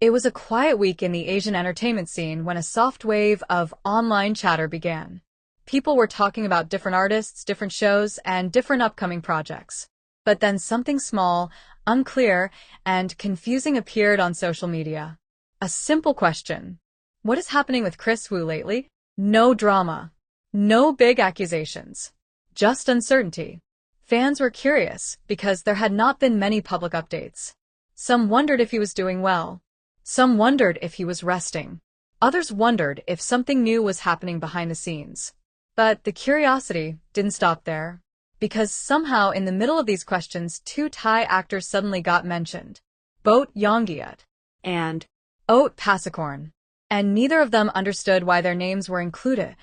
It was a quiet week in the Asian entertainment scene when a soft wave of online chatter began. People were talking about different artists, different shows, and different upcoming projects. But then something small, unclear, and confusing appeared on social media. A simple question. What is happening with Kris lately? No drama. No big accusations. Just uncertainty. Fans were curious because there had not been many public updates. Some wondered if he was doing well. Some wondered if he was resting. Others wondered if something new was happening behind the scenes. But the curiosity didn't stop there. Because somehow in the middle of these questions, two Thai actors suddenly got mentioned. Both Yongyut and Oat Pasakorn. And neither of them understood why their names were included.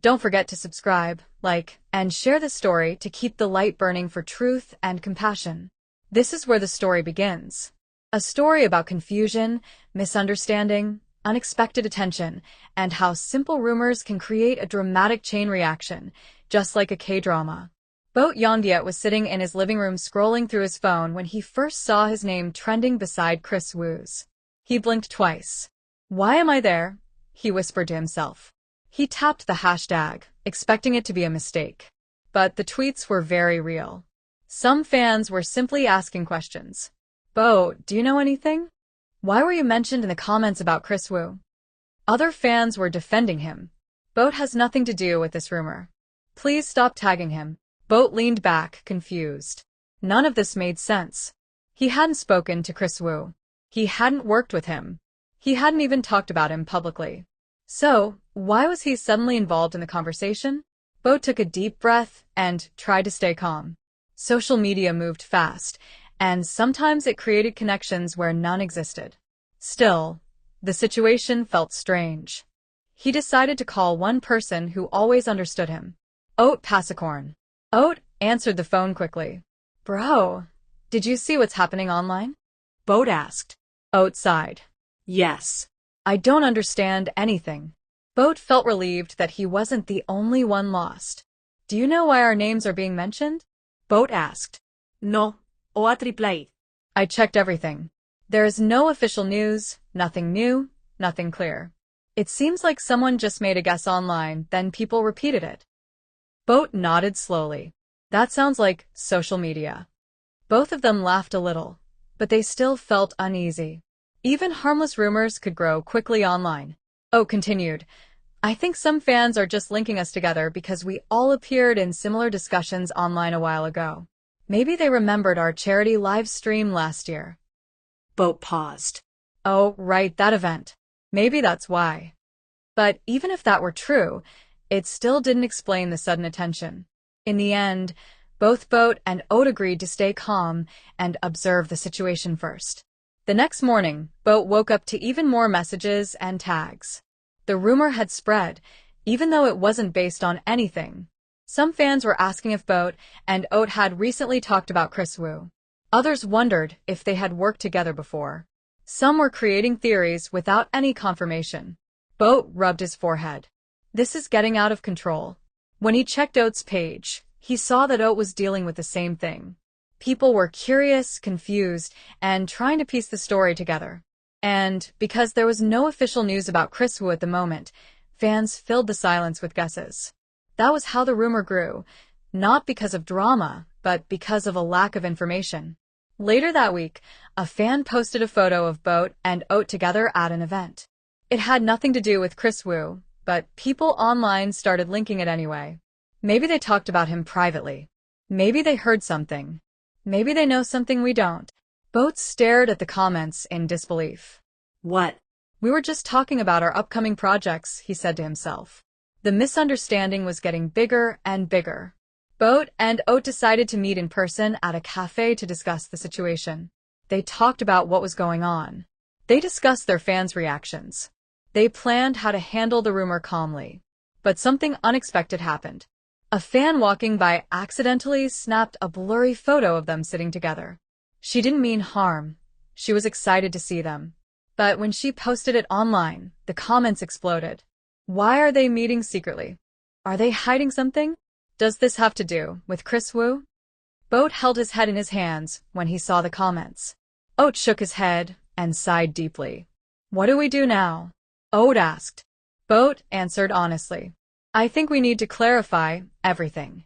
Don't forget to subscribe, like, and share the story to keep the light burning for truth and compassion. This is where the story begins. A story about confusion, misunderstanding, unexpected attention, and how simple rumors can create a dramatic chain reaction, just like a Kdrama. Boat Yongyut was sitting in his living room scrolling through his phone when he first saw his name trending beside Kris Woo's. He blinked twice. "Why am I there?" he whispered to himself. He tapped the hashtag, expecting it to be a mistake. But the tweets were very real. Some fans were simply asking questions. "Boat, do you know anything? Why were you mentioned in the comments about Kris Woo?" Other fans were defending him. "Boat has nothing to do with this rumor. Please stop tagging him." Boat leaned back, confused. None of this made sense. He hadn't spoken to Kris Woo. He hadn't worked with him. He hadn't even talked about him publicly. So, why was he suddenly involved in the conversation? Boat took a deep breath and tried to stay calm. Social media moved fast, and sometimes it created connections where none existed. Still, the situation felt strange. He decided to call one person who always understood him. Oat Pasakorn. Oat answered the phone quickly. "Bro, did you see what's happening online?" Boat asked. Oat sighed. "Yes. I don't understand anything." Boat felt relieved that he wasn't the only one lost. "Do you know why our names are being mentioned?" Boat asked. "No." Oat replied. "I checked everything. There is no official news, nothing new, nothing clear. It seems like someone just made a guess online, then people repeated it." Boat nodded slowly. "That sounds like social media." Both of them laughed a little, but they still felt uneasy. Even harmless rumors could grow quickly online. Oat continued, "I think some fans are just linking us together because we all appeared in similar discussions online a while ago. Maybe they remembered our charity live stream last year." Boat paused. "Oh, right, that event. Maybe that's why." But even if that were true, it still didn't explain the sudden attention. In the end, both Boat and Oat agreed to stay calm and observe the situation first. The next morning, Boat woke up to even more messages and tags. The rumor had spread, even though it wasn't based on anything. Some fans were asking if Boat and Oat had recently talked about Kris Woo. Others wondered if they had worked together before. Some were creating theories without any confirmation. Boat rubbed his forehead. This is getting out of control. When he checked Oat's page, he saw that Oat was dealing with the same thing. People were curious, confused, and trying to piece the story together. And because there was no official news about Kris Woo at the moment, fans filled the silence with guesses. That was how the rumor grew, not because of drama, but because of a lack of information. Later that week, a fan posted a photo of Boat and Oat together at an event. It had nothing to do with Kris Woo, but people online started linking it anyway. Maybe they talked about him privately. Maybe they heard something. Maybe they know something we don't. Boat stared at the comments in disbelief. "What?" "We were just talking about our upcoming projects," he said to himself. The misunderstanding was getting bigger and bigger. Boat and Oat decided to meet in person at a cafe to discuss the situation. They talked about what was going on. They discussed their fans' reactions. They planned how to handle the rumor calmly. But something unexpected happened. A fan walking by accidentally snapped a blurry photo of them sitting together. She didn't mean harm. She was excited to see them. But when she posted it online, the comments exploded. Why are they meeting secretly? Are they hiding something? Does this have to do with Kris Woo? Boat held his head in his hands when he saw the comments. Oat shook his head and sighed deeply. What do we do now? Oat asked. Boat answered honestly. I think we need to clarify everything.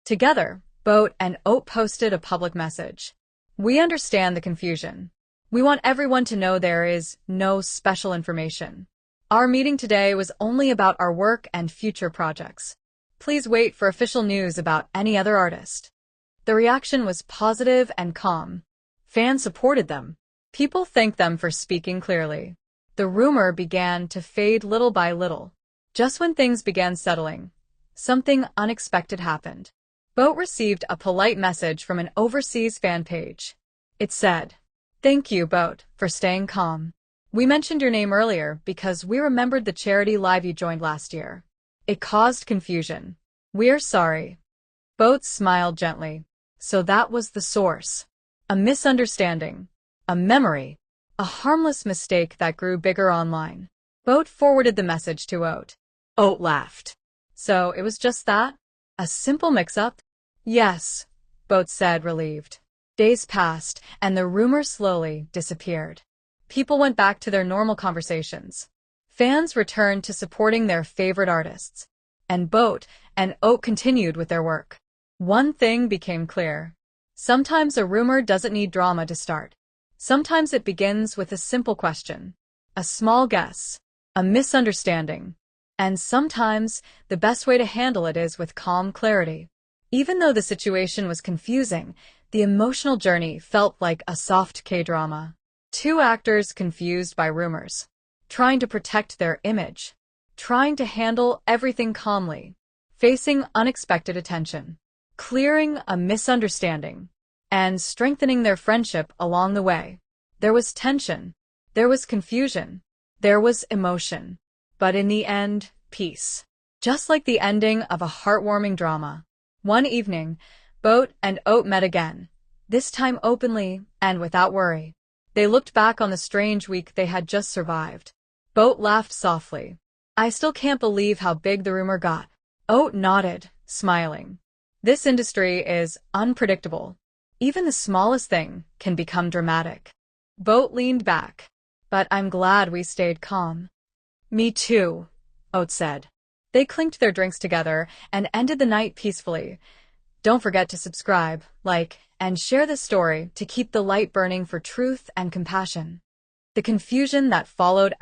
Together, Boat and Oat posted a public message. We understand the confusion. We want everyone to know there is no special information. Our meeting today was only about our work and future projects. Please wait for official news about any other artist. The reaction was positive and calm. Fans supported them. People thanked them for speaking clearly. The rumor began to fade little by little. Just when things began settling, something unexpected happened. Boat received a polite message from an overseas fan page. It said, "Thank you, Boat, for staying calm. We mentioned your name earlier because we remembered the charity live you joined last year. It caused confusion. We're sorry." Boat smiled gently. So that was the source. A misunderstanding. A memory. A harmless mistake that grew bigger online. Boat forwarded the message to Oat. Oat laughed. So it was just that? A simple mix-up? Yes, Boat said, relieved. Days passed, and the rumor slowly disappeared. People went back to their normal conversations. Fans returned to supporting their favorite artists. And Boat and Oat continued with their work. One thing became clear. Sometimes a rumor doesn't need drama to start. Sometimes it begins with a simple question, a small guess, a misunderstanding. And sometimes the best way to handle it is with calm clarity. Even though the situation was confusing, the emotional journey felt like a soft Kdrama. Two actors confused by rumors, trying to protect their image, trying to handle everything calmly, facing unexpected attention, clearing a misunderstanding, and strengthening their friendship along the way. There was tension, there was confusion, there was emotion, but in the end, peace. Just like the ending of a heartwarming drama. One evening, Boat and Oat met again, this time openly and without worry. They looked back on the strange week they had just survived. Boat laughed softly. I still can't believe how big the rumor got. Oat nodded, smiling. This industry is unpredictable. Even the smallest thing can become dramatic. Boat leaned back. But I'm glad we stayed calm. Me too, Oat said. They clinked their drinks together and ended the night peacefully. Don't forget to subscribe, like, and share this story to keep the light burning for truth and compassion. The confusion that followed ****.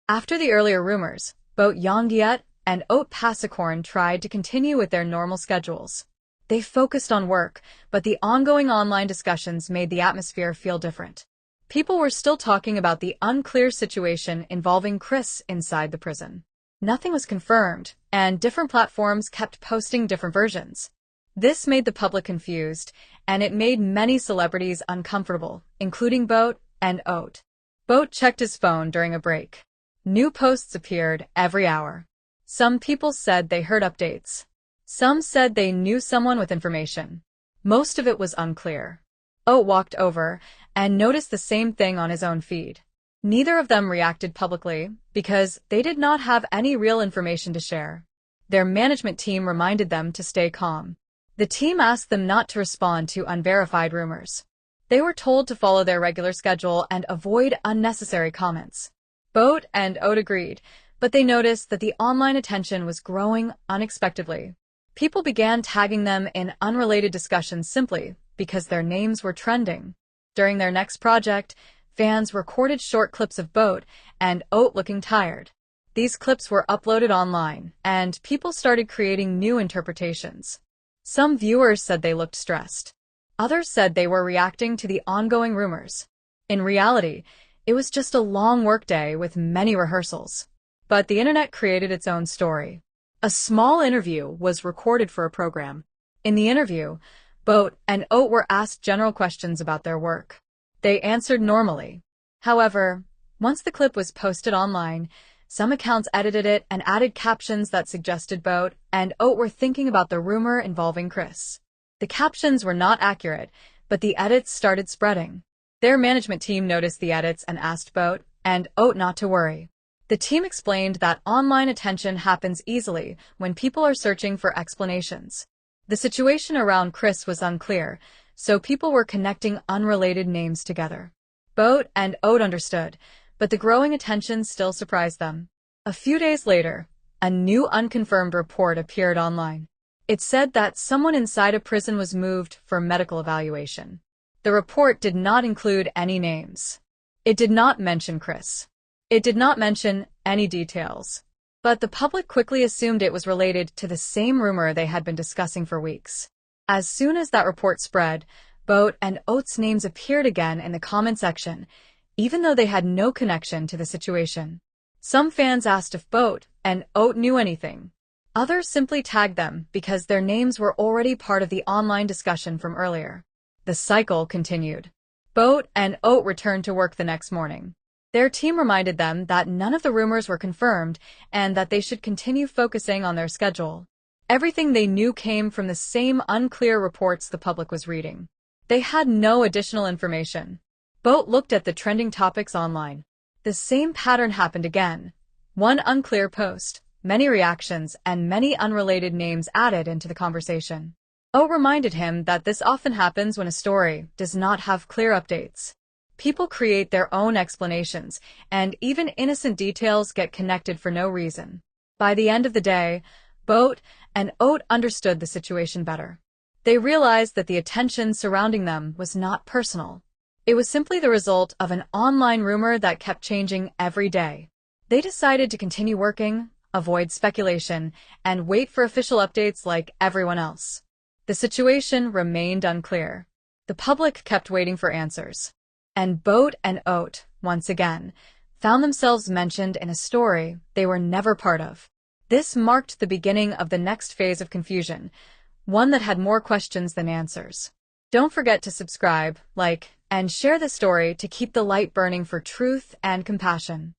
After the earlier rumors, both Yongyut and Oat Pasakorn tried to continue with their normal schedules. They focused on work, but the ongoing online discussions made the atmosphere feel different. People were still talking about the unclear situation involving Kris inside the prison. Nothing was confirmed, and different platforms kept posting different versions. This made the public confused, and it made many celebrities uncomfortable, including Boat and Oat. Boat checked his phone during a break. New posts appeared every hour. Some people said they heard updates. Some said they knew someone with information. Most of it was unclear. Oat walked over and noticed the same thing on his own feed. Neither of them reacted publicly because they did not have any real information to share. Their management team reminded them to stay calm. The team asked them not to respond to unverified rumors. They were told to follow their regular schedule and avoid unnecessary comments. Boat and Oat agreed, but they noticed that the online attention was growing unexpectedly. People began tagging them in unrelated discussions simply because their names were trending. During their next project, fans recorded short clips of Boat and Oat looking tired. These clips were uploaded online, and people started creating new interpretations. Some viewers said they looked stressed. Others said they were reacting to the ongoing rumors. In reality, it was just a long workday with many rehearsals. But the internet created its own story. A small interview was recorded for a program. In the interview, Boat and Oat were asked general questions about their work. They answered normally. However, once the clip was posted online, some accounts edited it and added captions that suggested Boat and Oat were thinking about the rumor involving Kris. The captions were not accurate, but the edits started spreading. Their management team noticed the edits and asked Boat and Oat not to worry. The team explained that online attention happens easily when people are searching for explanations. The situation around Kris was unclear, so people were connecting unrelated names together. Boat and Oat understood, but the growing attention still surprised them. A few days later, a new unconfirmed report appeared online. It said that someone inside a prison was moved for medical evaluation. The report did not include any names. It did not mention Kris. It did not mention any details. But the public quickly assumed it was related to the same rumor they had been discussing for weeks. As soon as that report spread, Boat and Oat's names appeared again in the comment section, even though they had no connection to the situation. Some fans asked if Boat and Oat knew anything. Others simply tagged them because their names were already part of the online discussion from earlier. The cycle continued. Boat and Oat returned to work the next morning. Their team reminded them that none of the rumors were confirmed and that they should continue focusing on their schedule. Everything they knew came from the same unclear reports the public was reading. They had no additional information. Boat looked at the trending topics online. The same pattern happened again. One unclear post, many reactions, and many unrelated names added into the conversation. Oat reminded him that this often happens when a story does not have clear updates. People create their own explanations, and even innocent details get connected for no reason. By the end of the day, Boat and Oat understood the situation better. They realized that the attention surrounding them was not personal. It was simply the result of an online rumor that kept changing every day. They decided to continue working, avoid speculation, and wait for official updates like everyone else. The situation remained unclear. The public kept waiting for answers. And Boat and Oat, once again, found themselves mentioned in a story they were never part of. This marked the beginning of the next phase of confusion, one that had more questions than answers. Don't forget to subscribe, like, and share the story to keep the light burning for truth and compassion.